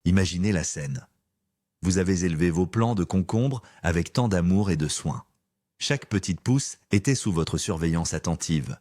Imaginez la scène. Vous avez élevé vos plants de concombres avec tant d'amour et de soin. Chaque petite pousse était sous votre surveillance attentive.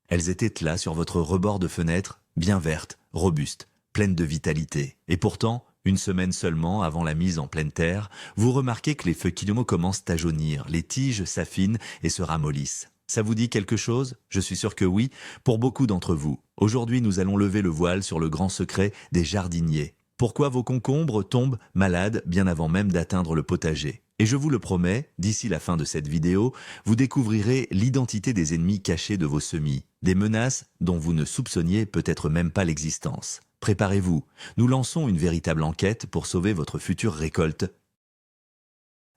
Elles étaient là sur votre rebord de fenêtre, bien vertes, robustes, pleines de vitalité. Et pourtant, une semaine seulement avant la mise en pleine terre, vous remarquez que les feuilles commencent à jaunir, les tiges s'affinent et se ramollissent. Ça vous dit quelque chose? Je suis sûr que oui, pour beaucoup d'entre vous. Aujourd'hui, nous allons lever le voile sur le grand secret des jardiniers. Pourquoi vos concombres tombent malades bien avant même d'atteindre le potager? Et je vous le promets, d'ici la fin de cette vidéo, vous découvrirez l'identité des ennemis cachés de vos semis, des menaces dont vous ne soupçonniez peut-être même pas l'existence. Préparez-vous, nous lançons une véritable enquête pour sauver votre future récolte.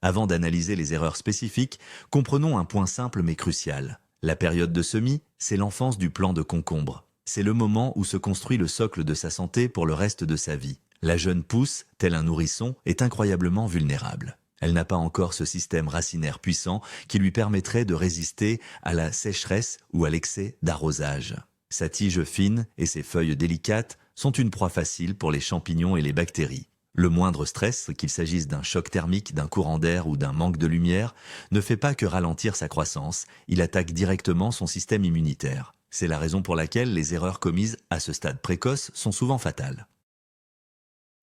Avant d'analyser les erreurs spécifiques, comprenons un point simple mais crucial. La période de semis, c'est l'enfance du plant de concombre. C'est le moment où se construit le socle de sa santé pour le reste de sa vie. La jeune pousse, tel un nourrisson, est incroyablement vulnérable. Elle n'a pas encore ce système racinaire puissant qui lui permettrait de résister à la sécheresse ou à l'excès d'arrosage. Sa tige fine et ses feuilles délicates sont une proie facile pour les champignons et les bactéries. Le moindre stress, qu'il s'agisse d'un choc thermique, d'un courant d'air ou d'un manque de lumière, ne fait pas que ralentir sa croissance, il attaque directement son système immunitaire. C'est la raison pour laquelle les erreurs commises à ce stade précoce sont souvent fatales.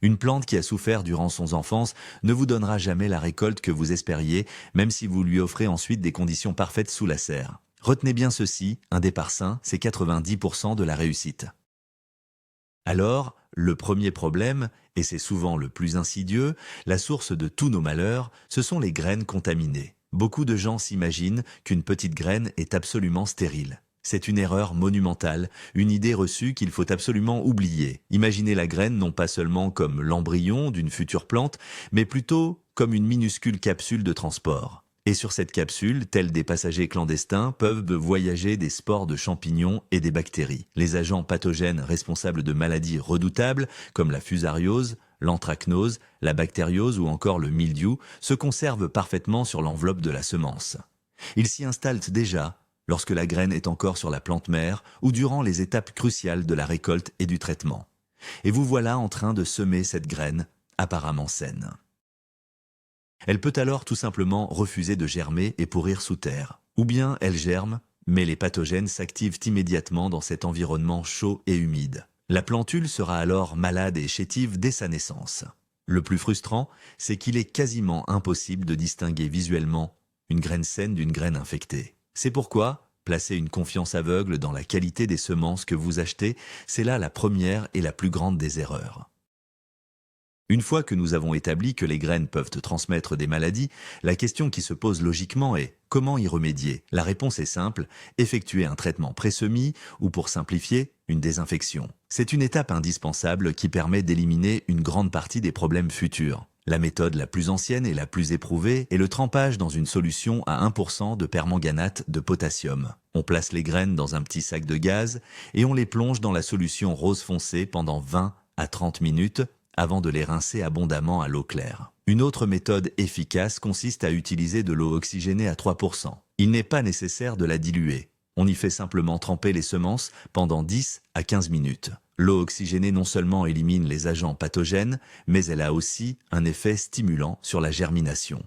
Une plante qui a souffert durant son enfance ne vous donnera jamais la récolte que vous espériez, même si vous lui offrez ensuite des conditions parfaites sous la serre. Retenez bien ceci, un départ sain, c'est 90% de la réussite. Alors, le premier problème, et c'est souvent le plus insidieux, la source de tous nos malheurs, ce sont les graines contaminées. Beaucoup de gens s'imaginent qu'une petite graine est absolument stérile. C'est une erreur monumentale, une idée reçue qu'il faut absolument oublier. Imaginez la graine non pas seulement comme l'embryon d'une future plante, mais plutôt comme une minuscule capsule de transport. Et sur cette capsule, tels des passagers clandestins, peuvent voyager des spores de champignons et des bactéries. Les agents pathogènes responsables de maladies redoutables, comme la fusariose, l'anthracnose, la bactériose ou encore le mildiou, se conservent parfaitement sur l'enveloppe de la semence. Ils s'y installent déjà lorsque la graine est encore sur la plante mère ou durant les étapes cruciales de la récolte et du traitement. Et vous voilà en train de semer cette graine, apparemment saine. Elle peut alors tout simplement refuser de germer et pourrir sous terre. Ou bien elle germe, mais les pathogènes s'activent immédiatement dans cet environnement chaud et humide. La plantule sera alors malade et chétive dès sa naissance. Le plus frustrant, c'est qu'il est quasiment impossible de distinguer visuellement une graine saine d'une graine infectée. C'est pourquoi, placer une confiance aveugle dans la qualité des semences que vous achetez, c'est là la première et la plus grande des erreurs. Une fois que nous avons établi que les graines peuvent transmettre des maladies, la question qui se pose logiquement est « comment y remédier ?» La réponse est simple, effectuer un traitement pré-semis ou pour simplifier, une désinfection. C'est une étape indispensable qui permet d'éliminer une grande partie des problèmes futurs. La méthode la plus ancienne et la plus éprouvée est le trempage dans une solution à 1% de permanganate de potassium. On place les graines dans un petit sac de gaz et on les plonge dans la solution rose foncé pendant 20 à 30 minutes avant de les rincer abondamment à l'eau claire. Une autre méthode efficace consiste à utiliser de l'eau oxygénée à 3%. Il n'est pas nécessaire de la diluer. On y fait simplement tremper les semences pendant 10 à 15 minutes. L'eau oxygénée non seulement élimine les agents pathogènes, mais elle a aussi un effet stimulant sur la germination.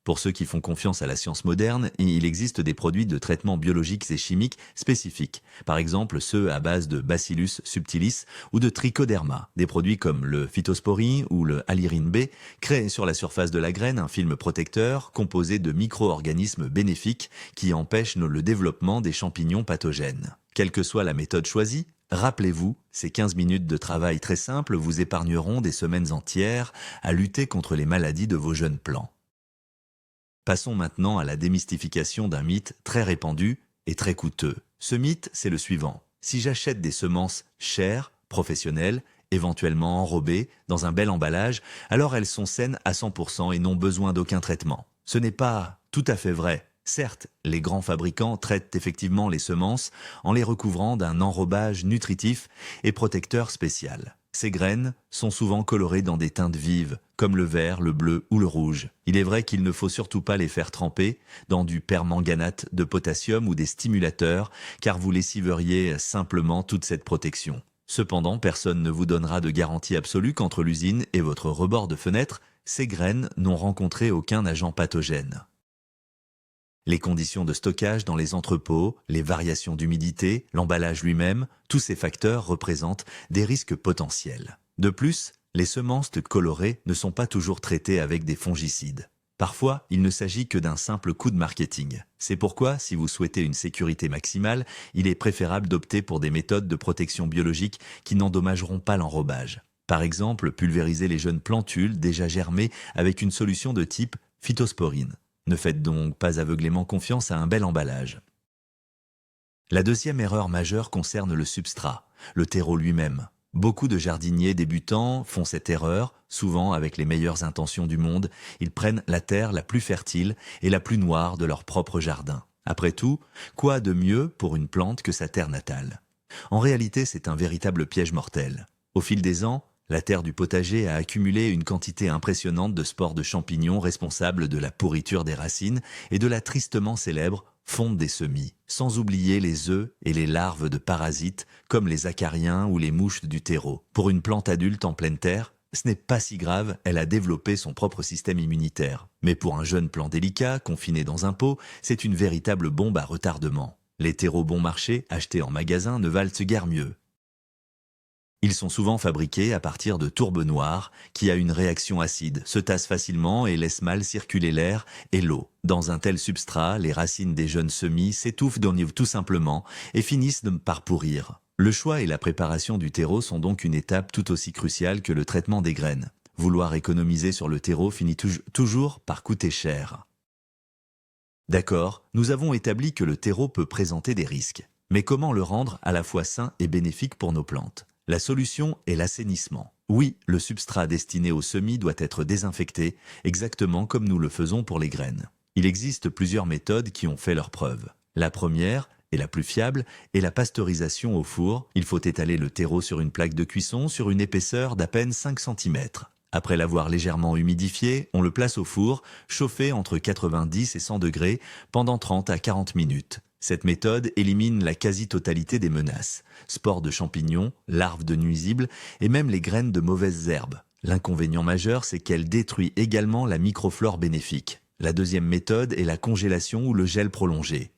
Pour ceux qui font confiance à la science moderne, il existe des produits de traitement biologiques et chimiques spécifiques, par exemple ceux à base de Bacillus subtilis ou de Trichoderma. Des produits comme le Phytosporin ou le Alirine B créent sur la surface de la graine un film protecteur composé de micro-organismes bénéfiques qui empêchent le développement des champignons pathogènes. Quelle que soit la méthode choisie, rappelez-vous, ces 15 minutes de travail très simples vous épargneront des semaines entières à lutter contre les maladies de vos jeunes plants. Passons maintenant à la démystification d'un mythe très répandu et très coûteux. Ce mythe, c'est le suivant. Si j'achète des semences chères, professionnelles, éventuellement enrobées, dans un bel emballage, alors elles sont saines à 100% et n'ont besoin d'aucun traitement. Ce n'est pas tout à fait vrai. Certes, les grands fabricants traitent effectivement les semences en les recouvrant d'un enrobage nutritif et protecteur spécial. Ces graines sont souvent colorées dans des teintes vives, comme le vert, le bleu ou le rouge. Il est vrai qu'il ne faut surtout pas les faire tremper dans du permanganate de potassium ou des stimulateurs, car vous lessiveriez simplement toute cette protection. Cependant, personne ne vous donnera de garantie absolue qu'entre l'usine et votre rebord de fenêtre, ces graines n'ont rencontré aucun agent pathogène. Les conditions de stockage dans les entrepôts, les variations d'humidité, l'emballage lui-même, tous ces facteurs représentent des risques potentiels. De plus, les semences colorées ne sont pas toujours traitées avec des fongicides. Parfois, il ne s'agit que d'un simple coup de marketing. C'est pourquoi, si vous souhaitez une sécurité maximale, il est préférable d'opter pour des méthodes de protection biologique qui n'endommageront pas l'enrobage. Par exemple, pulvériser les jeunes plantules déjà germées avec une solution de type phytosporine. Ne faites donc pas aveuglément confiance à un bel emballage. La deuxième erreur majeure concerne le substrat, le terreau lui-même. Beaucoup de jardiniers débutants font cette erreur, souvent avec les meilleures intentions du monde. Ils prennent la terre la plus fertile et la plus noire de leur propre jardin. Après tout, quoi de mieux pour une plante que sa terre natale? En réalité, c'est un véritable piège mortel. Au fil des ans, la terre du potager a accumulé une quantité impressionnante de spores de champignons responsables de la pourriture des racines et de la tristement célèbre fonte des semis, sans oublier les œufs et les larves de parasites comme les acariens ou les mouches du terreau. Pour une plante adulte en pleine terre, ce n'est pas si grave, elle a développé son propre système immunitaire. Mais pour un jeune plant délicat, confiné dans un pot, c'est une véritable bombe à retardement. Les terreaux bon marché, achetés en magasin, ne valent guère mieux. Ils sont souvent fabriqués à partir de tourbes noires qui a une réaction acide, se tassent facilement et laissent mal circuler l'air et l'eau. Dans un tel substrat, les racines des jeunes semis s'étouffent tout simplement et finissent par pourrir. Le choix et la préparation du terreau sont donc une étape tout aussi cruciale que le traitement des graines. Vouloir économiser sur le terreau finit toujours par coûter cher. D'accord, nous avons établi que le terreau peut présenter des risques. Mais comment le rendre à la fois sain et bénéfique pour nos plantes? La solution est l'assainissement. Oui, le substrat destiné aux semis doit être désinfecté, exactement comme nous le faisons pour les graines. Il existe plusieurs méthodes qui ont fait leurs preuves. La première, et la plus fiable, est la pasteurisation au four. Il faut étaler le terreau sur une plaque de cuisson sur une épaisseur d'à peine 5 cm. Après l'avoir légèrement humidifié, on le place au four, chauffé entre 90 et 100 degrés pendant 30 à 40 minutes. Cette méthode élimine la quasi-totalité des menaces, spores de champignons, larves de nuisibles et même les graines de mauvaises herbes. L'inconvénient majeur, c'est qu'elle détruit également la microflore bénéfique. La deuxième méthode est la congélation ou le gel prolongé.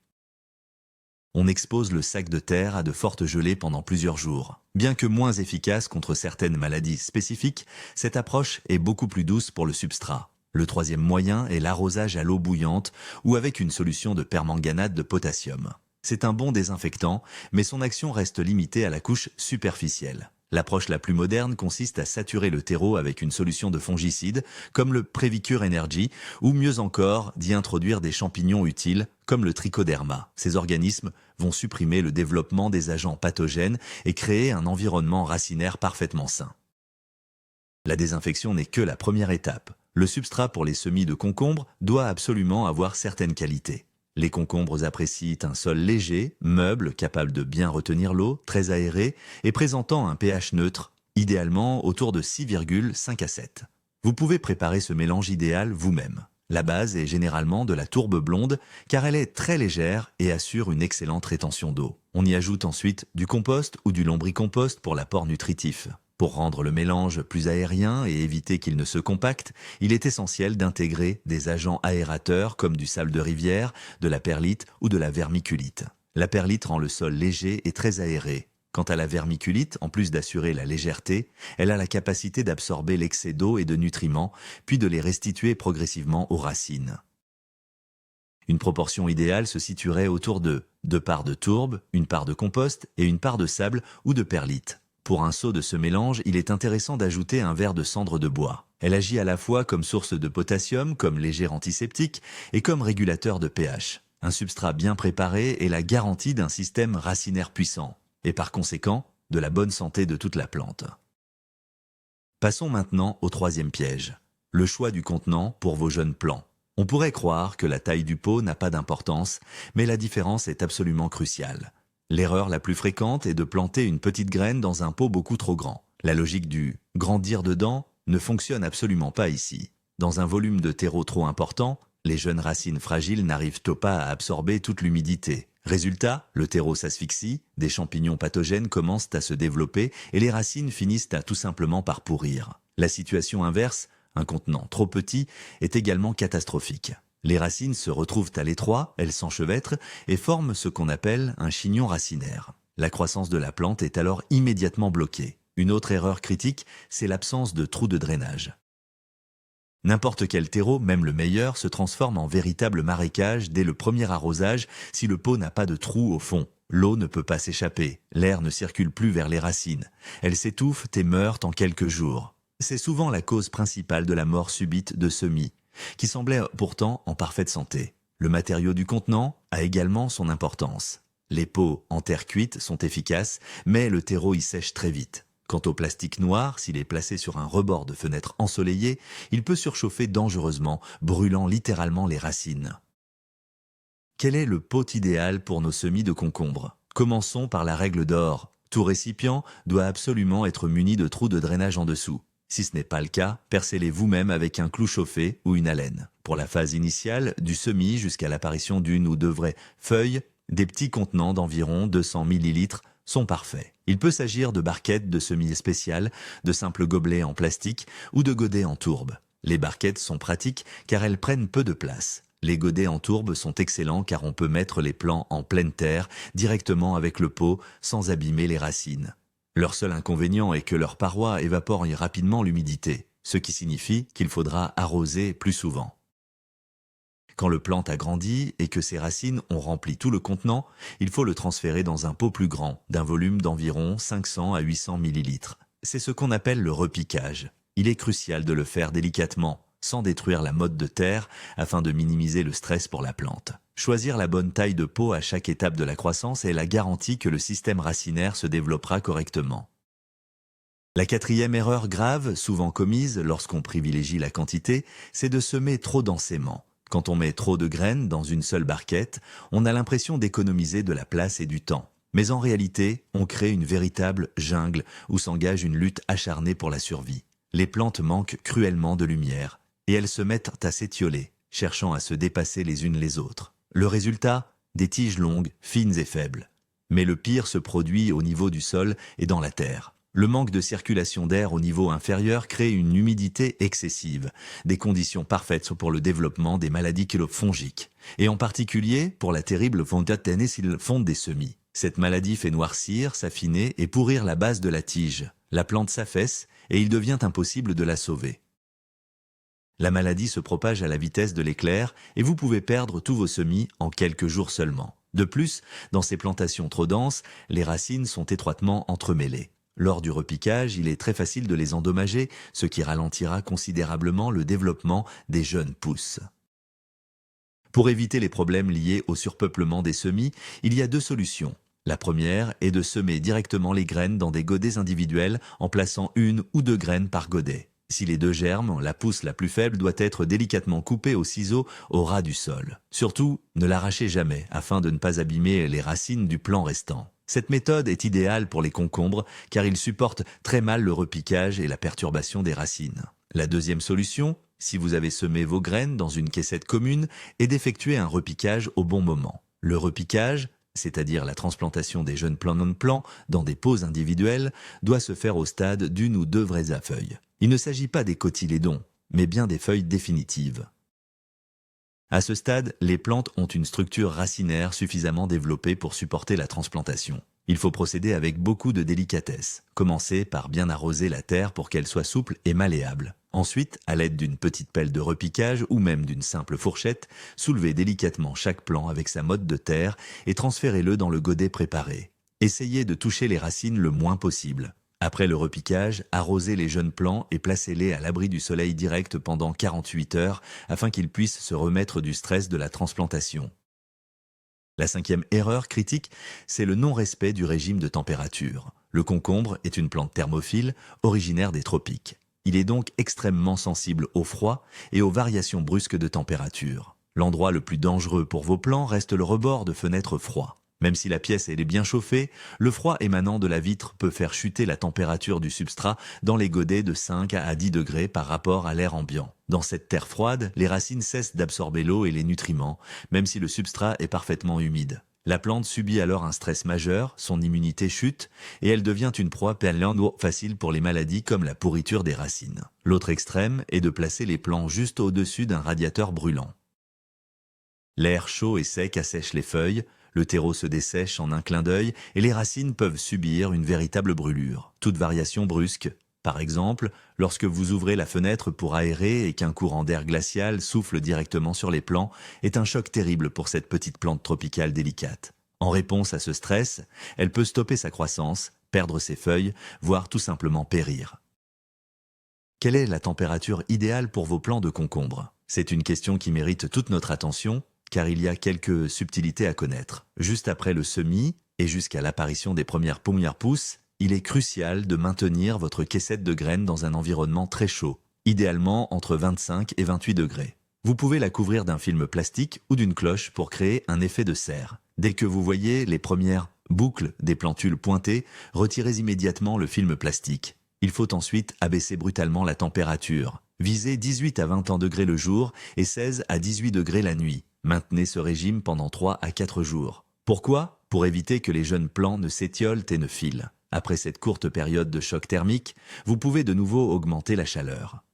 On expose le sac de terre à de fortes gelées pendant plusieurs jours. Bien que moins efficace contre certaines maladies spécifiques, cette approche est beaucoup plus douce pour le substrat. Le troisième moyen est l'arrosage à l'eau bouillante ou avec une solution de permanganate de potassium. C'est un bon désinfectant, mais son action reste limitée à la couche superficielle. L'approche la plus moderne consiste à saturer le terreau avec une solution de fongicide, comme le Prévicure Energy, ou mieux encore, d'y introduire des champignons utiles, comme le Trichoderma. Ces organismes vont supprimer le développement des agents pathogènes et créer un environnement racinaire parfaitement sain. La désinfection n'est que la première étape. Le substrat pour les semis de concombres doit absolument avoir certaines qualités. Les concombres apprécient un sol léger, meuble, capable de bien retenir l'eau, très aéré et présentant un pH neutre, idéalement autour de 6,5 à 7. Vous pouvez préparer ce mélange idéal vous-même. La base est généralement de la tourbe blonde car elle est très légère et assure une excellente rétention d'eau. On y ajoute ensuite du compost ou du lombricompost pour l'apport nutritif. Pour rendre le mélange plus aérien et éviter qu'il ne se compacte, il est essentiel d'intégrer des agents aérateurs comme du sable de rivière, de la perlite ou de la vermiculite. La perlite rend le sol léger et très aéré. Quant à la vermiculite, en plus d'assurer la légèreté, elle a la capacité d'absorber l'excès d'eau et de nutriments, puis de les restituer progressivement aux racines. Une proportion idéale se situerait autour de 2 parts de tourbe, 1 part de compost et 1 part de sable ou de perlite. Pour un seau de ce mélange, il est intéressant d'ajouter un verre de cendre de bois. Elle agit à la fois comme source de potassium, comme léger antiseptique et comme régulateur de pH. Un substrat bien préparé est la garantie d'un système racinaire puissant et par conséquent de la bonne santé de toute la plante. Passons maintenant au troisième piège, le choix du contenant pour vos jeunes plants. On pourrait croire que la taille du pot n'a pas d'importance, mais la différence est absolument cruciale. L'erreur la plus fréquente est de planter une petite graine dans un pot beaucoup trop grand. La logique du « grandir dedans » ne fonctionne absolument pas ici. Dans un volume de terreau trop important, les jeunes racines fragiles n'arrivent pas à absorber toute l'humidité. Résultat, le terreau s'asphyxie, des champignons pathogènes commencent à se développer et les racines finissent à tout simplement par pourrir. La situation inverse, un contenant trop petit, est également catastrophique. Les racines se retrouvent à l'étroit, elles s'enchevêtrent et forment ce qu'on appelle un chignon racinaire. La croissance de la plante est alors immédiatement bloquée. Une autre erreur critique, c'est l'absence de trous de drainage. N'importe quel terreau, même le meilleur, se transforme en véritable marécage dès le premier arrosage si le pot n'a pas de trou au fond. L'eau ne peut pas s'échapper, l'air ne circule plus vers les racines. Elles s'étouffent et meurent en quelques jours. C'est souvent la cause principale de la mort subite de semis, qui semblait pourtant en parfaite santé. Le matériau du contenant a également son importance. Les pots en terre cuite sont efficaces, mais le terreau y sèche très vite. Quant au plastique noir, s'il est placé sur un rebord de fenêtre ensoleillée, il peut surchauffer dangereusement, brûlant littéralement les racines. Quel est le pot idéal pour nos semis de concombre? Commençons par la règle d'or. Tout récipient doit absolument être muni de trous de drainage en dessous. Si ce n'est pas le cas, percez-les vous-même avec un clou chauffé ou une alène. Pour la phase initiale, du semis jusqu'à l'apparition d'une ou deux vraies feuilles, des petits contenants d'environ 200 ml sont parfaits. Il peut s'agir de barquettes de semis spéciales, de simples gobelets en plastique ou de godets en tourbe. Les barquettes sont pratiques car elles prennent peu de place. Les godets en tourbe sont excellents car on peut mettre les plants en pleine terre, directement avec le pot, sans abîmer les racines. Leur seul inconvénient est que leurs parois évaporent rapidement l'humidité, ce qui signifie qu'il faudra arroser plus souvent. Quand le plant a grandi et que ses racines ont rempli tout le contenant, il faut le transférer dans un pot plus grand, d'un volume d'environ 500 à 800 ml. C'est ce qu'on appelle le repiquage. Il est crucial de le faire délicatement, sans détruire la motte de terre, afin de minimiser le stress pour la plante. Choisir la bonne taille de pot à chaque étape de la croissance est la garantie que le système racinaire se développera correctement. La quatrième erreur grave, souvent commise lorsqu'on privilégie la quantité, c'est de semer trop densément. Quand on met trop de graines dans une seule barquette, on a l'impression d'économiser de la place et du temps. Mais en réalité, on crée une véritable jungle où s'engage une lutte acharnée pour la survie. Les plantes manquent cruellement de lumière et elles se mettent à s'étioler, cherchant à se dépasser les unes les autres. Le résultat? Des tiges longues, fines et faibles. Mais le pire se produit au niveau du sol et dans la terre. Le manque de circulation d'air au niveau inférieur crée une humidité excessive, des conditions parfaites pour le développement des maladies fongiques, et en particulier pour la terrible fonte des semis. Cette maladie fait noircir, s'affiner et pourrir la base de la tige. La plante s'affaisse et il devient impossible de la sauver. La maladie se propage à la vitesse de l'éclair et vous pouvez perdre tous vos semis en quelques jours seulement. De plus, dans ces plantations trop denses, les racines sont étroitement entremêlées. Lors du repiquage, il est très facile de les endommager, ce qui ralentira considérablement le développement des jeunes pousses. Pour éviter les problèmes liés au surpeuplement des semis, il y a deux solutions. La première est de semer directement les graines dans des godets individuels en plaçant une ou deux graines par godet. Si les deux germent, la pousse la plus faible doit être délicatement coupée au ciseau au ras du sol. Surtout, ne l'arrachez jamais afin de ne pas abîmer les racines du plant restant. Cette méthode est idéale pour les concombres car ils supportent très mal le repiquage et la perturbation des racines. La deuxième solution, si vous avez semé vos graines dans une caissette commune, est d'effectuer un repiquage au bon moment. Le repiquage, c'est-à-dire la transplantation des jeunes plants dans des pots individuels, doit se faire au stade d'une ou deux vraies feuilles. Il ne s'agit pas des cotylédons, mais bien des feuilles définitives. À ce stade, les plantes ont une structure racinaire suffisamment développée pour supporter la transplantation. Il faut procéder avec beaucoup de délicatesse. Commencez par bien arroser la terre pour qu'elle soit souple et malléable. Ensuite, à l'aide d'une petite pelle de repiquage ou même d'une simple fourchette, soulevez délicatement chaque plant avec sa motte de terre et transférez-le dans le godet préparé. Essayez de toucher les racines le moins possible. Après le repiquage, arrosez les jeunes plants et placez-les à l'abri du soleil direct pendant 48 heures afin qu'ils puissent se remettre du stress de la transplantation. La cinquième erreur critique, c'est le non-respect du régime de température. Le concombre est une plante thermophile originaire des tropiques. Il est donc extrêmement sensible au froid et aux variations brusques de température. L'endroit le plus dangereux pour vos plants reste le rebord de fenêtre froid. Même si la pièce est bien chauffée, le froid émanant de la vitre peut faire chuter la température du substrat dans les godets de 5 à 10 degrés par rapport à l'air ambiant. Dans cette terre froide, les racines cessent d'absorber l'eau et les nutriments, même si le substrat est parfaitement humide. La plante subit alors un stress majeur, son immunité chute, et elle devient une proie facile pour les maladies comme la pourriture des racines. L'autre extrême est de placer les plants juste au-dessus d'un radiateur brûlant. L'air chaud et sec assèche les feuilles, le terreau se dessèche en un clin d'œil et les racines peuvent subir une véritable brûlure. Toute variation brusque, par exemple, lorsque vous ouvrez la fenêtre pour aérer et qu'un courant d'air glacial souffle directement sur les plants, est un choc terrible pour cette petite plante tropicale délicate. En réponse à ce stress, elle peut stopper sa croissance, perdre ses feuilles, voire tout simplement périr. Quelle est la température idéale pour vos plants de concombre? C'est une question qui mérite toute notre attention, car il y a quelques subtilités à connaître. Juste après le semis et jusqu'à l'apparition des premières pousses, il est crucial de maintenir votre caissette de graines dans un environnement très chaud, idéalement entre 25 et 28 degrés. Vous pouvez la couvrir d'un film plastique ou d'une cloche pour créer un effet de serre. Dès que vous voyez les premières boucles des plantules pointées, retirez immédiatement le film plastique. Il faut ensuite abaisser brutalement la température. Visez 18 à 21 degrés le jour et 16 à 18 degrés la nuit. Maintenez ce régime pendant 3 à 4 jours. Pourquoi? Pour éviter que les jeunes plants ne s'étiolent et ne filent. Après cette courte période de choc thermique, vous pouvez de nouveau augmenter la chaleur.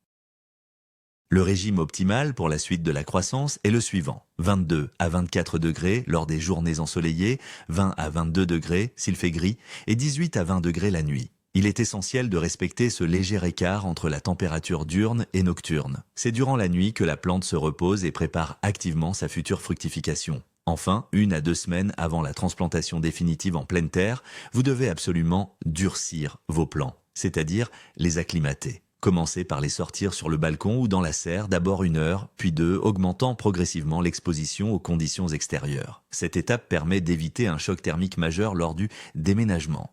Le régime optimal pour la suite de la croissance est le suivant. 22 à 24 degrés lors des journées ensoleillées, 20 à 22 degrés s'il fait gris et 18 à 20 degrés la nuit. Il est essentiel de respecter ce léger écart entre la température diurne et nocturne. C'est durant la nuit que la plante se repose et prépare activement sa future fructification. Enfin, 1 à 2 semaines avant la transplantation définitive en pleine terre, vous devez absolument durcir vos plants, c'est-à-dire les acclimater. Commencez par les sortir sur le balcon ou dans la serre d'abord 1 heure, puis 2, augmentant progressivement l'exposition aux conditions extérieures. Cette étape permet d'éviter un choc thermique majeur lors du déménagement.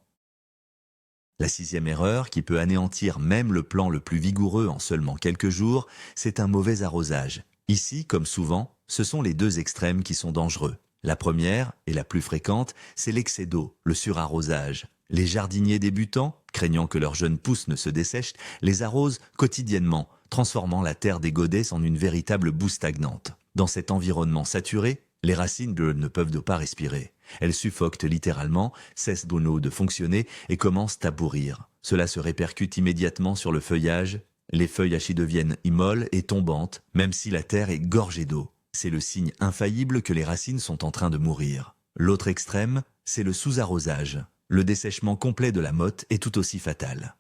La 6e erreur, qui peut anéantir même le plant le plus vigoureux en seulement quelques jours, c'est un mauvais arrosage. Ici, comme souvent, ce sont les deux extrêmes qui sont dangereux. La première, et la plus fréquente, c'est l'excès d'eau, le surarrosage. Les jardiniers débutants, craignant que leurs jeunes pousses ne se dessèchent, les arrosent quotidiennement, transformant la terre des godets en une véritable boue stagnante. Dans cet environnement saturé, les racines ne peuvent pas respirer. Elles suffoquent littéralement, cessent de fonctionner et commencent à pourrir. Cela se répercute immédiatement sur le feuillage. Les feuilles deviennent immolles et tombantes, même si la terre est gorgée d'eau. C'est le signe infaillible que les racines sont en train de mourir. L'autre extrême, c'est le sous-arrosage. Le dessèchement complet de la motte est tout aussi fatal.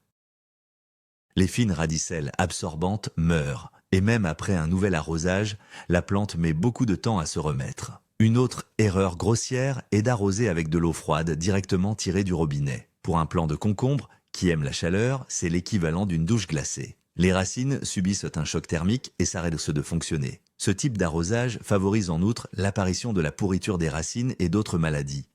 Les fines radicelles absorbantes meurent, et même après un nouvel arrosage, la plante met beaucoup de temps à se remettre. Une autre erreur grossière est d'arroser avec de l'eau froide directement tirée du robinet. Pour un plant de concombre, qui aime la chaleur, c'est l'équivalent d'une douche glacée. Les racines subissent un choc thermique et s'arrêtent de fonctionner. Ce type d'arrosage favorise en outre l'apparition de la pourriture des racines et d'autres maladies.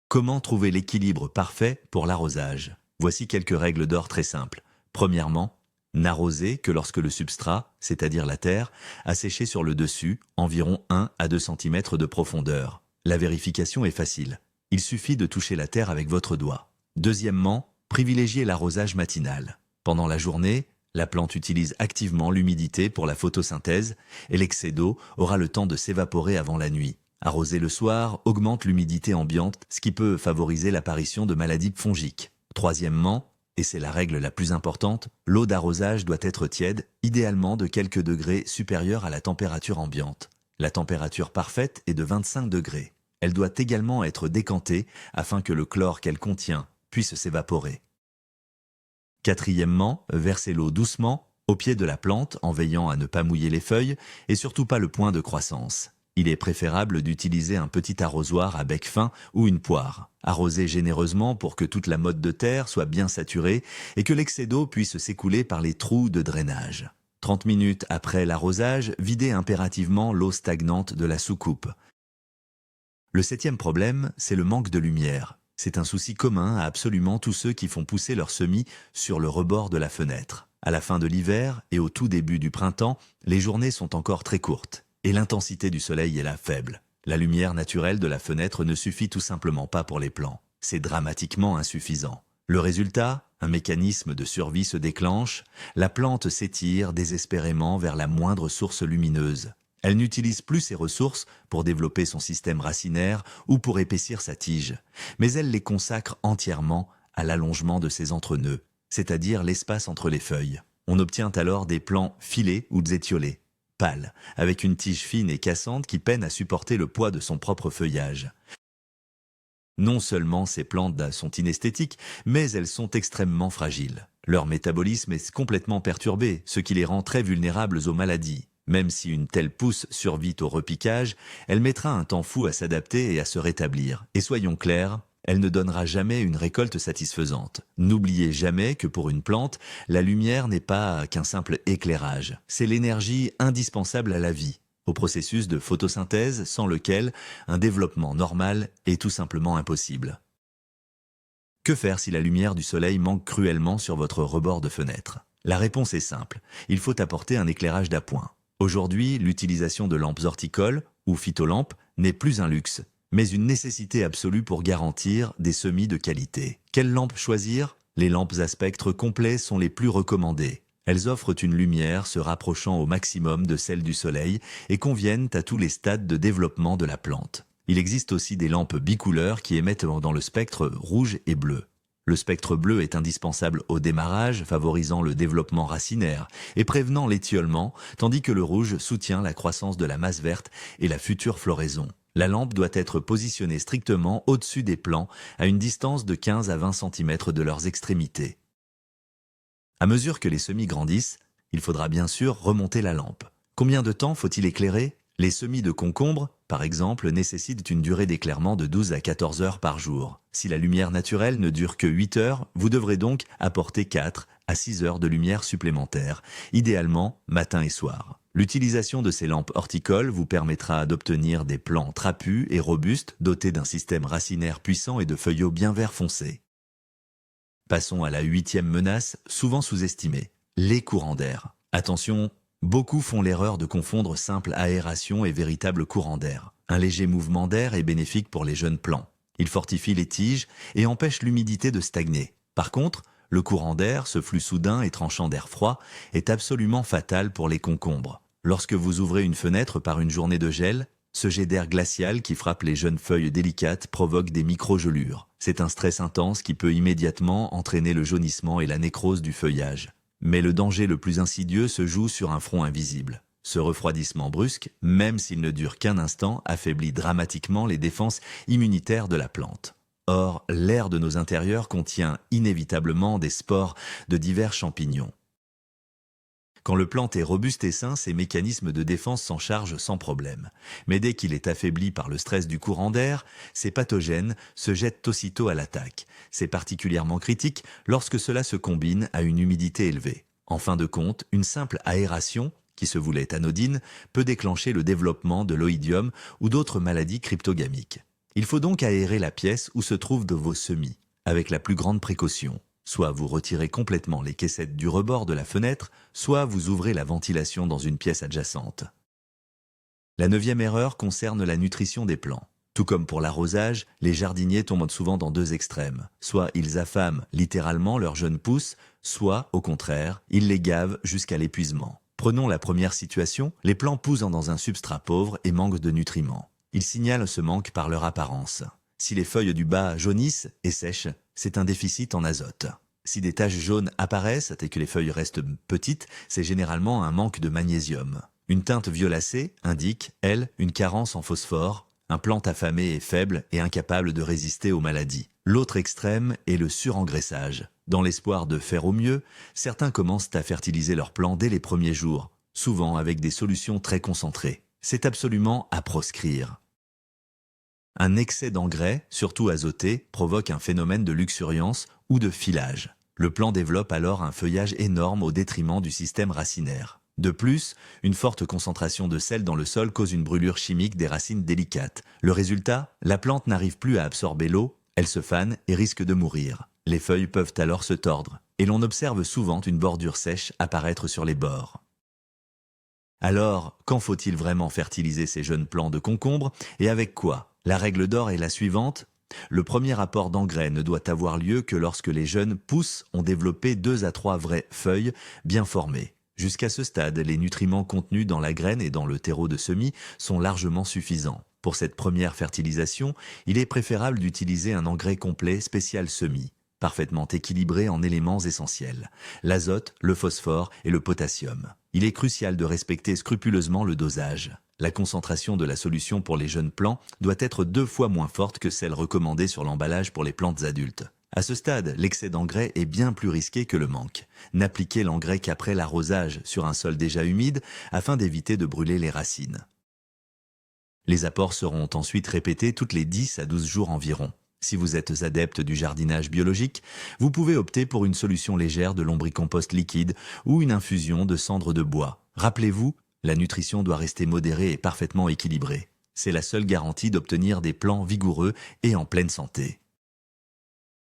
Comment trouver l'équilibre parfait pour l'arrosage? Voici quelques règles d'or très simples. Premièrement, n'arroser que lorsque le substrat, c'est-à-dire la terre, a séché sur le dessus, environ 1 à 2 cm de profondeur. La vérification est facile. Il suffit de toucher la terre avec votre doigt. Deuxièmement, privilégiez l'arrosage matinal. Pendant la journée, la plante utilise activement l'humidité pour la photosynthèse et l'excès d'eau aura le temps de s'évaporer avant la nuit. Arroser le soir augmente l'humidité ambiante, ce qui peut favoriser l'apparition de maladies fongiques. Troisièmement, et c'est la règle la plus importante, l'eau d'arrosage doit être tiède, idéalement de quelques degrés supérieurs à la température ambiante. La température parfaite est de 25 degrés. Elle doit également être décantée afin que le chlore qu'elle contient puisse s'évaporer. Quatrièmement, versez l'eau doucement au pied de la plante en veillant à ne pas mouiller les feuilles et surtout pas le point de croissance. Il est préférable d'utiliser un petit arrosoir à bec fin ou une poire. Arrosez généreusement pour que toute la motte de terre soit bien saturée et que l'excès d'eau puisse s'écouler par les trous de drainage. 30 minutes après l'arrosage, videz impérativement l'eau stagnante de la soucoupe. Le 7e problème, c'est le manque de lumière. C'est un souci commun à absolument tous ceux qui font pousser leurs semis sur le rebord de la fenêtre. À la fin de l'hiver et au tout début du printemps, les journées sont encore très courtes. Et l'intensité du soleil est là faible. La lumière naturelle de la fenêtre ne suffit tout simplement pas pour les plants. C'est dramatiquement insuffisant. Le résultat, un mécanisme de survie se déclenche, la plante s'étire désespérément vers la moindre source lumineuse. Elle n'utilise plus ses ressources pour développer son système racinaire ou pour épaissir sa tige, mais elle les consacre entièrement à l'allongement de ses entrenœuds, c'est-à-dire l'espace entre les feuilles. On obtient alors des plants filés ou étiolés, pâles, avec une tige fine et cassante qui peine à supporter le poids de son propre feuillage. Non seulement ces plantes sont inesthétiques, mais elles sont extrêmement fragiles. Leur métabolisme est complètement perturbé, ce qui les rend très vulnérables aux maladies. Même si une telle pousse survit au repiquage, elle mettra un temps fou à s'adapter et à se rétablir. Et soyons clairs, elle ne donnera jamais une récolte satisfaisante. N'oubliez jamais que pour une plante, la lumière n'est pas qu'un simple éclairage. C'est l'énergie indispensable à la vie, au processus de photosynthèse sans lequel un développement normal est tout simplement impossible. Que faire si la lumière du soleil manque cruellement sur votre rebord de fenêtre? La réponse est simple, il faut apporter un éclairage d'appoint. Aujourd'hui, l'utilisation de lampes horticoles ou phytolampes n'est plus un luxe, mais une nécessité absolue pour garantir des semis de qualité. Quelles lampes choisir? Les lampes à spectre complet sont les plus recommandées. Elles offrent une lumière se rapprochant au maximum de celle du soleil et conviennent à tous les stades de développement de la plante. Il existe aussi des lampes bicouleurs qui émettent dans le spectre rouge et bleu. Le spectre bleu est indispensable au démarrage, favorisant le développement racinaire et prévenant l'étiolement, tandis que le rouge soutient la croissance de la masse verte et la future floraison. La lampe doit être positionnée strictement au-dessus des plants, à une distance de 15 à 20 cm de leurs extrémités. À mesure que les semis grandissent, il faudra bien sûr remonter la lampe. Combien de temps faut-il éclairer? Les semis de concombre, par exemple, nécessitent une durée d'éclairement de 12 à 14 heures par jour. Si la lumière naturelle ne dure que 8 heures, vous devrez donc apporter 4 à 6 heures de lumière supplémentaire, idéalement matin et soir. L'utilisation de ces lampes horticoles vous permettra d'obtenir des plants trapus et robustes, dotés d'un système racinaire puissant et de feuillaux bien vert foncé. Passons à la 8e menace, souvent sous-estimée, les courants d'air. Attention, beaucoup font l'erreur de confondre simple aération et véritable courant d'air. Un léger mouvement d'air est bénéfique pour les jeunes plants. Il fortifie les tiges et empêche l'humidité de stagner. Par contre, le courant d'air, ce flux soudain et tranchant d'air froid, est absolument fatal pour les concombres. Lorsque vous ouvrez une fenêtre par une journée de gel, ce jet d'air glacial qui frappe les jeunes feuilles délicates provoque des micro-gelures. C'est un stress intense qui peut immédiatement entraîner le jaunissement et la nécrose du feuillage. Mais le danger le plus insidieux se joue sur un front invisible. Ce refroidissement brusque, même s'il ne dure qu'un instant, affaiblit dramatiquement les défenses immunitaires de la plante. Or, l'air de nos intérieurs contient inévitablement des spores de divers champignons. Quand le plant est robuste et sain, ses mécanismes de défense s'en chargent sans problème. Mais dès qu'il est affaibli par le stress du courant d'air, ces pathogènes se jettent aussitôt à l'attaque. C'est particulièrement critique lorsque cela se combine à une humidité élevée. En fin de compte, une simple aération, qui se voulait anodine, peut déclencher le développement de l'oïdium ou d'autres maladies cryptogamiques. Il faut donc aérer la pièce où se trouvent vos semis, avec la plus grande précaution. Soit vous retirez complètement les caissettes du rebord de la fenêtre, soit vous ouvrez la ventilation dans une pièce adjacente. La 9e erreur concerne la nutrition des plants. Tout comme pour l'arrosage, les jardiniers tombent souvent dans deux extrêmes. Soit ils affament littéralement leurs jeunes pousses, soit, au contraire, ils les gavent jusqu'à l'épuisement. Prenons la première situation, les plants poussent dans un substrat pauvre et manquent de nutriments. Ils signalent ce manque par leur apparence. Si les feuilles du bas jaunissent et sèchent, c'est un déficit en azote. Si des taches jaunes apparaissent et que les feuilles restent petites, c'est généralement un manque de magnésium. Une teinte violacée indique, elle, une carence en phosphore. Un plant affamé est faible et incapable de résister aux maladies. L'autre extrême est le surengraissage. Dans l'espoir de faire au mieux, certains commencent à fertiliser leurs plants dès les premiers jours, souvent avec des solutions très concentrées. C'est absolument à proscrire. Un excès d'engrais, surtout azotés, provoque un phénomène de luxuriance ou de filage. Le plant développe alors un feuillage énorme au détriment du système racinaire. De plus, une forte concentration de sel dans le sol cause une brûlure chimique des racines délicates. Le résultat, la plante n'arrive plus à absorber l'eau, elle se fane et risque de mourir. Les feuilles peuvent alors se tordre, et l'on observe souvent une bordure sèche apparaître sur les bords. Alors, quand faut-il vraiment fertiliser ces jeunes plants de concombre et avec quoi? La règle d'or est la suivante. Le premier apport d'engrais ne doit avoir lieu que lorsque les jeunes pousses ont développé 2 à 3 vraies feuilles bien formées. Jusqu'à ce stade, les nutriments contenus dans la graine et dans le terreau de semis sont largement suffisants. Pour cette première fertilisation, il est préférable d'utiliser un engrais complet spécial semis, parfaitement équilibré en éléments essentiels, l'azote, le phosphore et le potassium. Il est crucial de respecter scrupuleusement le dosage. La concentration de la solution pour les jeunes plants doit être 2 fois moins forte que celle recommandée sur l'emballage pour les plantes adultes. À ce stade, l'excès d'engrais est bien plus risqué que le manque. N'appliquez l'engrais qu'après l'arrosage sur un sol déjà humide afin d'éviter de brûler les racines. Les apports seront ensuite répétés toutes les 10 à 12 jours environ. Si vous êtes adepte du jardinage biologique, vous pouvez opter pour une solution légère de lombricompost liquide ou une infusion de cendres de bois. Rappelez-vous, la nutrition doit rester modérée et parfaitement équilibrée. C'est la seule garantie d'obtenir des plants vigoureux et en pleine santé.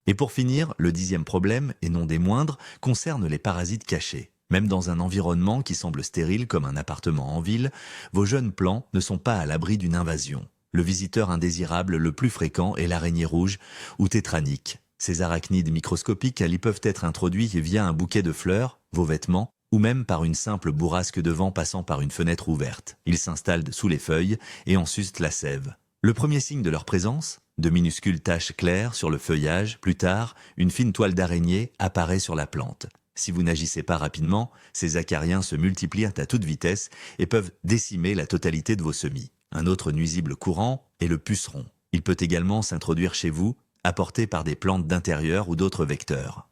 Et pour finir, le 10e problème, et non des moindres, concerne les parasites cachés. Même dans un environnement qui semble stérile comme un appartement en ville, vos jeunes plants ne sont pas à l'abri d'une invasion. Le visiteur indésirable le plus fréquent est l'araignée rouge ou tétranique. Ces arachnides microscopiques y peuvent être introduits via un bouquet de fleurs, vos vêtements, ou même par une simple bourrasque de vent passant par une fenêtre ouverte. Ils s'installent sous les feuilles et en sucent la sève. Le premier signe de leur présence, de minuscules taches claires sur le feuillage, plus tard, une fine toile d'araignée apparaît sur la plante. Si vous n'agissez pas rapidement, ces acariens se multiplient à toute vitesse et peuvent décimer la totalité de vos semis. Un autre nuisible courant est le puceron. Il peut également s'introduire chez vous, apporté par des plantes d'intérieur ou d'autres vecteurs.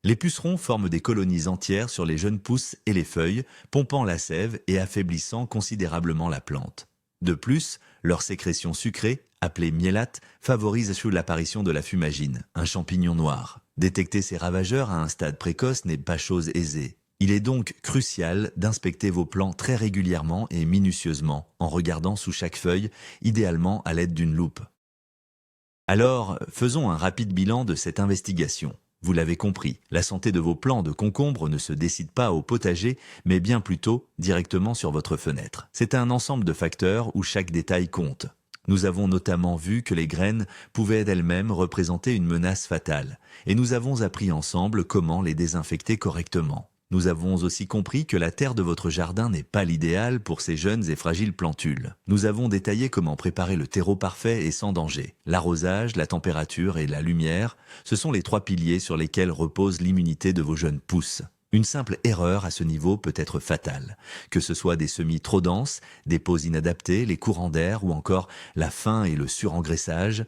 Les pucerons forment des colonies entières sur les jeunes pousses et les feuilles, pompant la sève et affaiblissant considérablement la plante. De plus, leur sécrétion sucrée, appelée miellate, favorise l'apparition de la fumagine, un champignon noir. Détecter ces ravageurs à un stade précoce n'est pas chose aisée. Il est donc crucial d'inspecter vos plants très régulièrement et minutieusement, en regardant sous chaque feuille, idéalement à l'aide d'une loupe. Alors, faisons un rapide bilan de cette investigation. Vous l'avez compris, la santé de vos plants de concombre ne se décide pas au potager, mais bien plutôt directement sur votre fenêtre. C'est un ensemble de facteurs où chaque détail compte. Nous avons notamment vu que les graines pouvaient d'elles-mêmes représenter une menace fatale, et nous avons appris ensemble comment les désinfecter correctement. Nous avons aussi compris que la terre de votre jardin n'est pas l'idéal pour ces jeunes et fragiles plantules. Nous avons détaillé comment préparer le terreau parfait et sans danger. L'arrosage, la température et la lumière, ce sont les 3 piliers sur lesquels repose l'immunité de vos jeunes pousses. Une simple erreur à ce niveau peut être fatale, que ce soit des semis trop denses, des pots inadaptés, les courants d'air ou encore la faim et le surengraissage.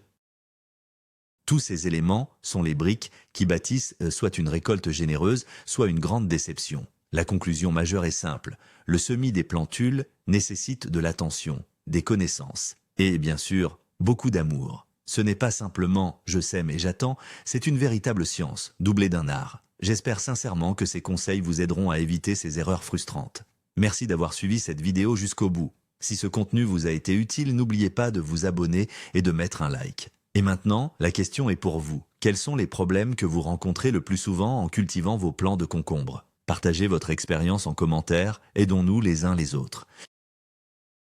Tous ces éléments sont les briques qui bâtissent soit une récolte généreuse, soit une grande déception. La conclusion majeure est simple. Le semis des plantules nécessite de l'attention, des connaissances et, bien sûr, beaucoup d'amour. Ce n'est pas simplement « je sème et j'attends », c'est une véritable science, doublée d'un art. J'espère sincèrement que ces conseils vous aideront à éviter ces erreurs frustrantes. Merci d'avoir suivi cette vidéo jusqu'au bout. Si ce contenu vous a été utile, n'oubliez pas de vous abonner et de mettre un like. Et maintenant, la question est pour vous. Quels sont les problèmes que vous rencontrez le plus souvent en cultivant vos plants de concombre? Partagez votre expérience en commentaire, aidons-nous les uns les autres.